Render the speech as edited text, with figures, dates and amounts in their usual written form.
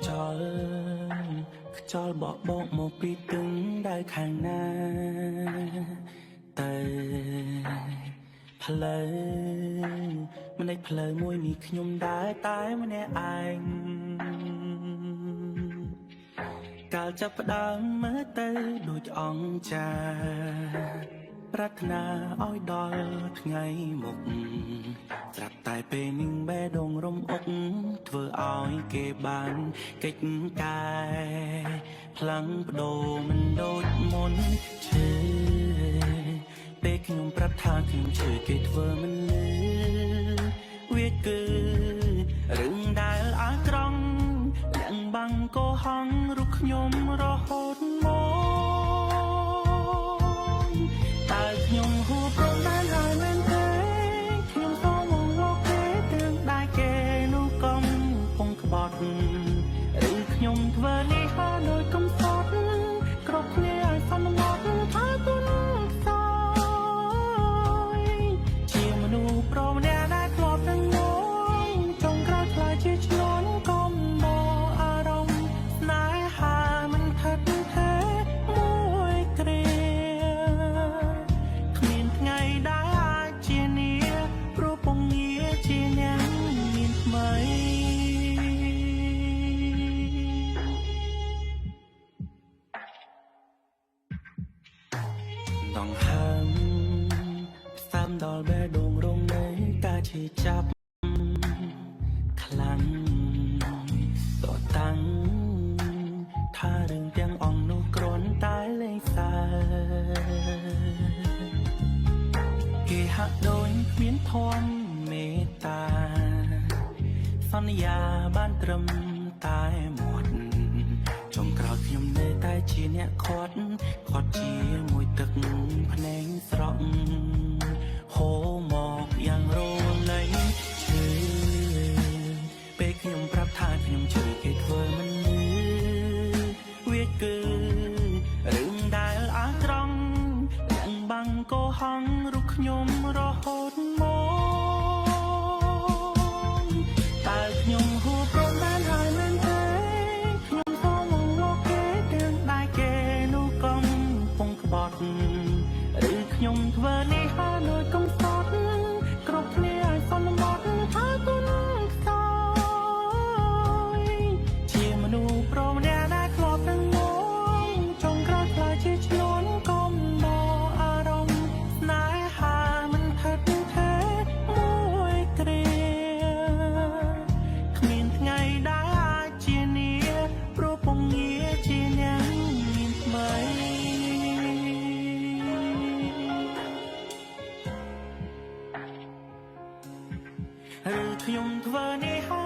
จอลจอลบอกหมกปีตึงได้ข้างหน้าแต่เพลยมันได้เพลยมวยนี่ขยมได้ตายมันแน่อายកាលចាប់ផ្ដើមមើលទៅដូចអង្គចាប្រាថ្នាឲ្យដល់ថ្ងៃមុខស្រាប់តែពេលនឹងបេះដូងរំអុកធ្វើឲ្យគេបានកិច្ចកាយផ្លាំងបដូរមិនដូចមុនឈឺពេលខ្ញុំប្រាប់ថាខ្ញុំឈឺគេធ្វើមិនលឺវាគឺរឿងដែលអាចត្រង់ទាំងបាំងកោហងរូបខ្ញុំរហូតមកតែខ្ញុំហួប្រដានហើយមែនទេខ្ញុំសូមមកលោកទេទាំងដែលគេនោះកុំពងក្បត់ឬខ្ញុំធ្វើនេះហើយដោយកំសត់គ្រប់គ្នាឲ្យសន្មត់ថាគុណខ្សោយជាមនុស្សប្រមម្នាក់ដែលធ្លាប់នឹងងងចុងក្រោយខ្លាចជាឆ្លងកុំដងហើមផ្សាំដល់បេះដូងរងនៃការឈឺចាប់ខ្លាំងតតាំងថារឿងទាំងអង្គនោះគ្រាន់តែលេងសើគេហាក់ដូចគ្មានធម៌មេត្តាសន្យាបានត្រឹមតែមាត់ចុងក្រោយខ្ញុំនៅតែជាអ្នកខាត់ជាមួយទឹកភ្នែកស្រក់ហូរមកយ៉ាងរលែងឈឺពេលខ្ញុំប្រាប់ថាខ្ញុំឈឺគេធ្វើមិនលឺវាគឺរឿងដែលអាចត្រង់ទាំងបាំងកោហងរូបខ្ញុំរហូតមកតែខ្ញុំហួប្រដានហើយមែនទេខ្ញុំសូមមកលោកគេទាំងដែលគេនោះកុំពងក្បត់ឬខ្ញុំធ្វើនេះហើយដោយកំសត់គ្រប់គ្នាឲ្យសន្មត់ថាគុណខ្សោយជាមនុស្សប្រមម្នាក់ដែលធ្លាប់នឹងងងចុងក្រោយខ្លាចជាឆ្លងកុំបោអារម្មណ៍ស្នេហាមិនថិតថេរមួយគ្រាគ្មានថ្ងៃដែលអាចជានាព្រោះពងងារជាអ្នកមានថ្មីឬខ្ញុំធ្វើនេះហើយ